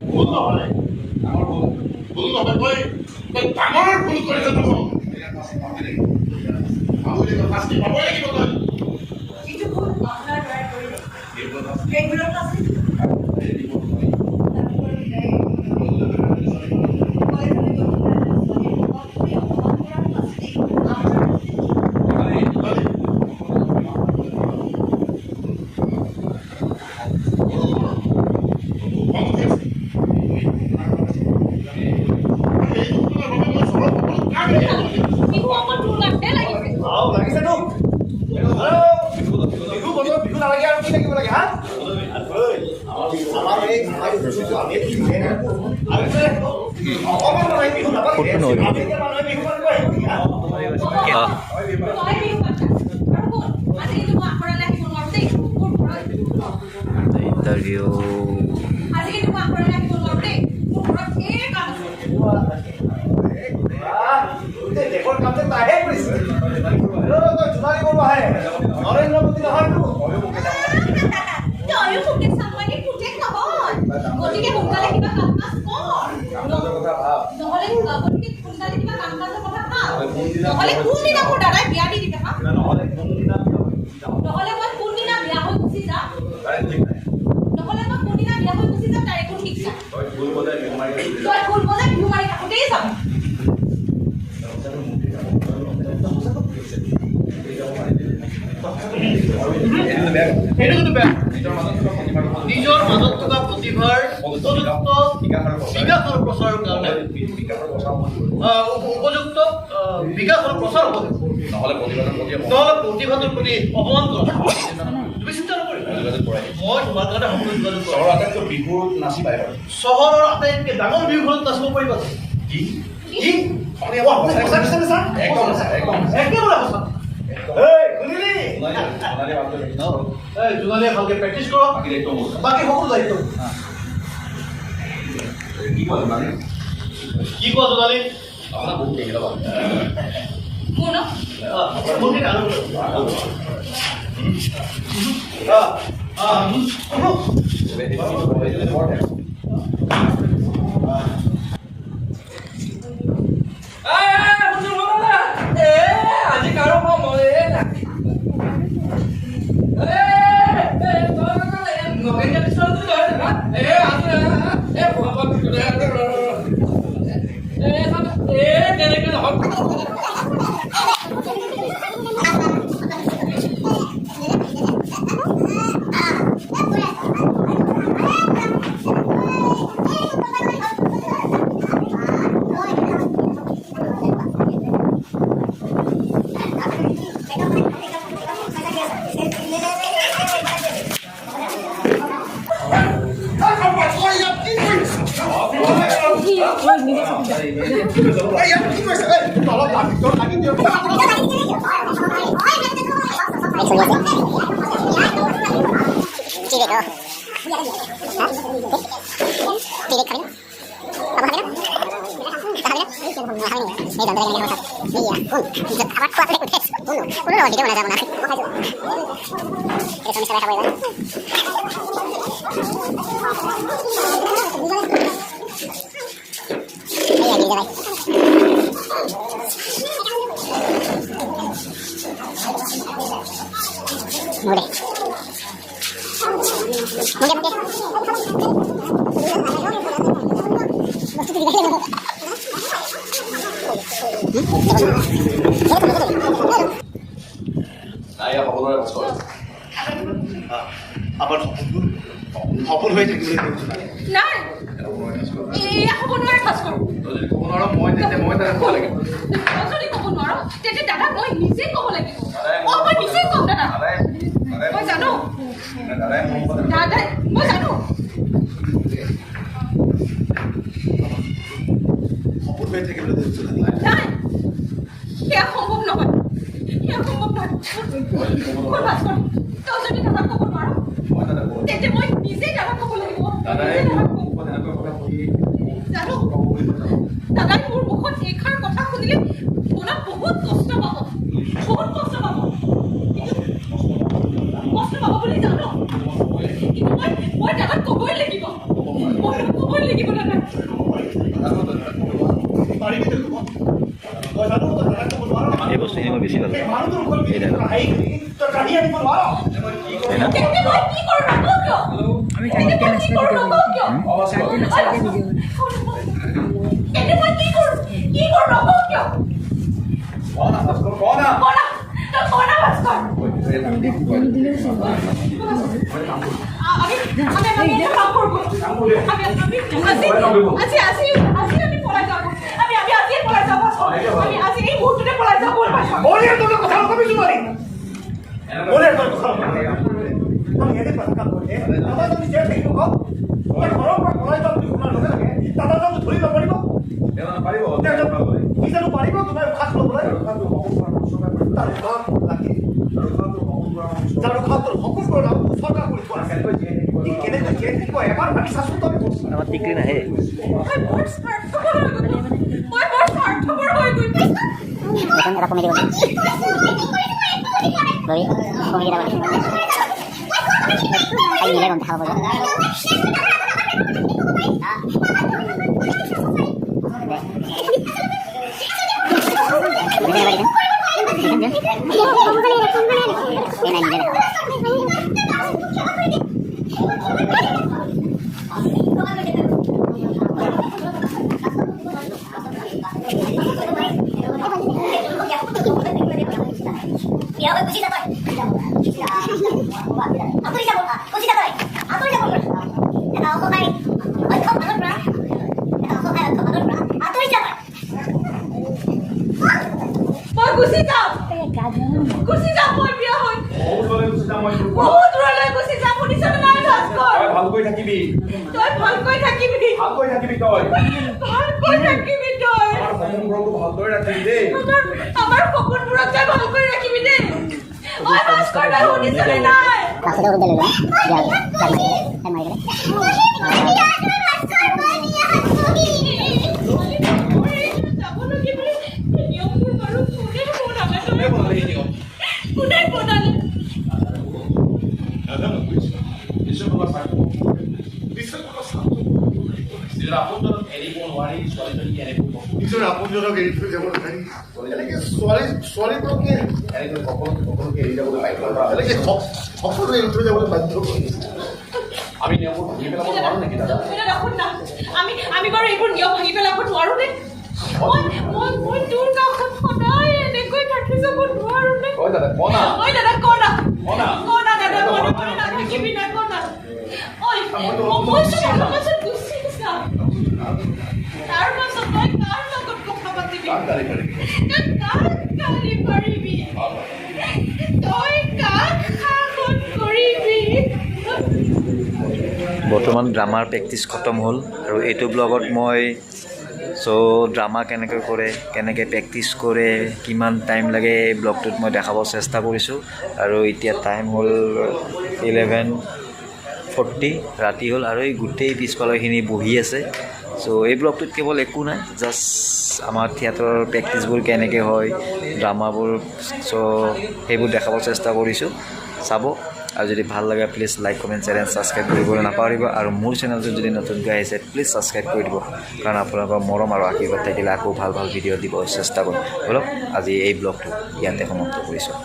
ভুল নহয় ডাঙৰ ভুল নহয় তই ডাঙৰ ভুল কৰিছ শাস্তি পাবই লাগিব তই যিটো ভুল আপোনাৰ দ্বাৰা কৰিলে সেইবোৰত আছে interview নিজৰ মাজত থকা প্ৰতিভাৰ উপযুক্ত বিকাশ আৰু প্ৰচাৰৰ কাৰণে উপযুক্ত বিকাশ আৰু প্ৰচাৰ হ'ব নহ'লে প্ৰতিভাটোৰ প্ৰতি অপমান কৰা তুমি চিন্তা নকৰিবা মই তোমাৰ কাৰণে সকলো যোগাযোগ চহৰৰ আটাইতকৈ বিহুত নাচি পায় চহৰৰ আটাইতকৈ ডাঙৰ বিহুখনত নাচিব পাৰিবা কি জোনালীয়ে ভালকে প্ৰেক্টিচ কৰক বাকী সকলো দায়িত্ব কি কোৱা জোনালী আজি কাৰো মনে নাই সফল হৈ থাকিবলৈ মই লাগিব দাদা পাৰিবি তই ক'ব মই জানো তই নালাগে ক'ব নোৱাৰ এই বস্তুখিনি মই বেছি ভাল পাওঁ মানুহটোৰ ওপৰত তই কাঢ়ি আনিব নোৱাৰ হয় না কেনেকৈ মই কি কৰোঁ নকওঁ কিয় আমি কালকে কি কৰোঁ নকওঁ কিয় কালকে নাচাকে ভিডিঅ' কেনেকৈ মই কি কৰোঁ নকওঁ কিয় কনা কনা তই কনা ভাস্কৰ আমি এটা কাম করবো আজি আমি পলাই যাব আমি আজি পলাই যাব আমি আজি এই মুহূর্তে পলাই যাব বলে তোর কথা কবি শুনারি বলে তোর কথা আমি এনে কথা বলে দাদা তুমি যে দেখো কো তোর ঘৰৰ পৰা পলাই যাব তুমি শুনাৰ লগে লগে দাদা তুমি ধৰি যাব পাৰিব কি জানো পাৰিব তোমাৰ খাস ল'বলৈ তাৰ ঘৰ লাগে যাৰ খাতৰ সকলো কৰা চৰকাৰ কৰি থোৱা আছে কেনেকৈ কেনেকৈ এবাৰ ভাবি চাচোন তুমি আমাৰ টিকলি নাহে মই বৰ স্বাৰ্থপৰ হৈ গৈছো এখন এটা কমেডি বলি কমেডি এটা বলি আই মিলে কোন খাবো মই গুচি যাম মই বিয়া হৈ বহুত দূৰলৈ গুচি যাম শুনিছনে নাই ভাস্কৰ ভালকৈ থাকিবি তই ভালকৈ থাকিবি তই ভালকৈ থাকিবি তই সপোনবোৰকো ভালদৰে ৰাখিবি দেই আমাৰ সপোনবোৰক তই ভালকৈ ৰাখিবি দেই ঐ ভাস্কৰ তই শুনিছনে নাই কাছে উঠে দিলে দিয়া তাই মাৰি কোনে বনালে নিজৰ আপোনজনক এৰি থৈ যাব নোৱাৰি এনেকে ছোৱালীবোৰকে এনেকে সকলোকে এৰি যাবলৈ এনেকে সকলোৱে এৰি থৈ যাবলৈ বাধ্য কৰিছে আমি নিয়মবোৰ ভাঙি পেলাব নোৱাৰো নেকি দাদা আমি বাৰু এইবোৰ নিয়ম ভাঙি পেলাব নোৱাৰো নে মই তোৰ কাষত সদায় এনেকৈ থাকি যাব নোৱাৰো নে ঐ দাদা কনা দাদা কনা দাদা কনা। মনে নাথাকিবি না কনা মই পাছত গুচি যাম তাৰ পাছত তই কাৰ লগত কথা পাতিবি কাক গালি পাৰিবি কাক গালি পাৰিবি তই কাক শাসন কৰিবি বৰ্তমান ড্ৰামাৰ প্ৰেক্টিছ খতম হ'ল আৰু এইটো ব্লগত মই ড্ৰামা কেনেকৈ কৰে কেনেকৈ প্ৰেক্টিছ কৰে কিমান টাইম লাগে এই ব্লগটোত মই দেখাব চেষ্টা কৰিছোঁ আৰু এতিয়া টাইম হ'ল 11:40 ৰাতি হ'ল আৰু এই গোটেই পিছফালৰখিনি বহি আছে এই ব্লগটোত কেৱল একো নাই জাষ্ট আমাৰ থিয়েটাৰৰ প্ৰেক্টিছবোৰ কেনেকৈ হয় ড্ৰামাবোৰ সেইবোৰ দেখাব চেষ্টা কৰিছোঁ চাব আৰু যদি ভাল লাগে please like comment share subscribe কৰিবলৈ নাপাহৰিব আৰু মোৰ চেনেলটো যদি নতুনকৈ আহিছে প্লিজ ছাবস্ক্ৰাইব কৰি দিব কাৰণ আপোনালোকৰ মৰম আৰু আশীৰ্বাদ থাকিলে আকৌ ভাল ভিডিঅ' দিব চেষ্টা কৰিম ব'লক আজি এই ব্লগটো ইয়াতে সমাপ্ত কৰিছোঁ